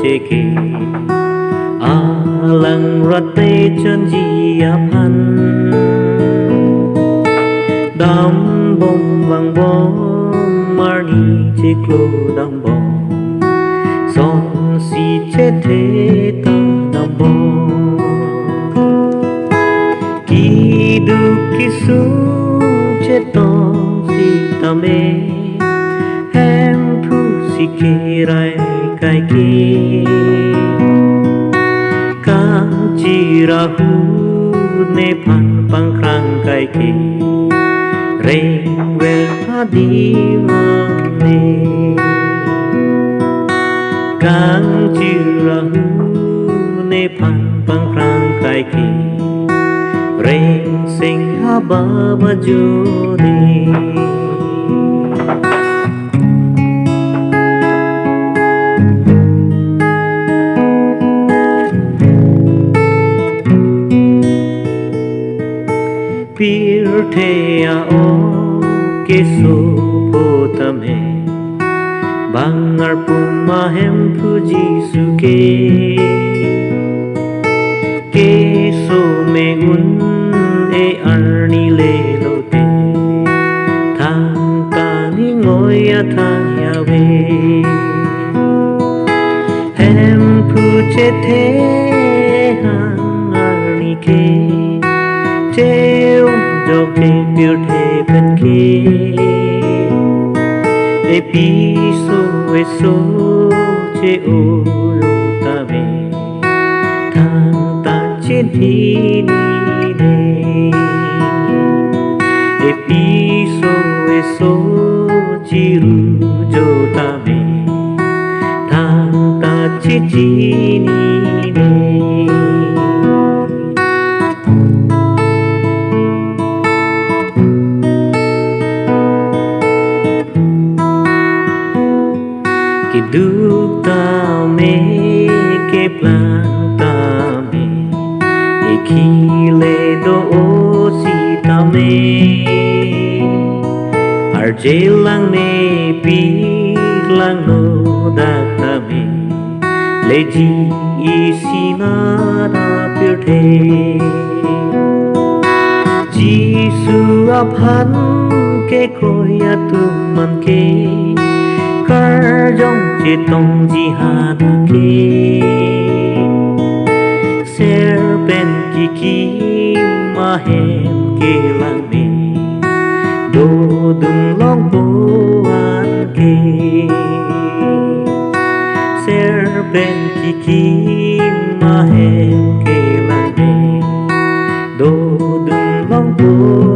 chế kì lăng rát tê chân gì pan đam bông vàng bông marni chế clô đam bông son si chế thế ta đam bông kỳ du kỳ su chế to si ta mê em thu si kê rai kai kê kang chi ra hu ne pan pang krang kai kê reng vel ha di mang ne kang chi ra hu ne pan pang krang kai kê reng sing ha ba ba jo ne Pirthea o keso potame bangar puma hem puji suke keso megun e arni le lote thang tani ngoya thaya ve hem puche the hang arni ke treo dọc thế biểu thế bên kia để pi số chế ô lô ta về thang ta trên thi đi đề để pi số chỉ ru cho ta về thang ta trên thi đi đề du ta me ke plan ta me e ki le do o si ta me ar je lang ne pi lang no da ta me le ji i si na da pir the ji su a phan ke kroya tu man ke kar jong che tong ji ha da ke ser pen ki ma hem ke lang me do dung long bo an ke ser pen ki ma hem ke lang me do dung long bo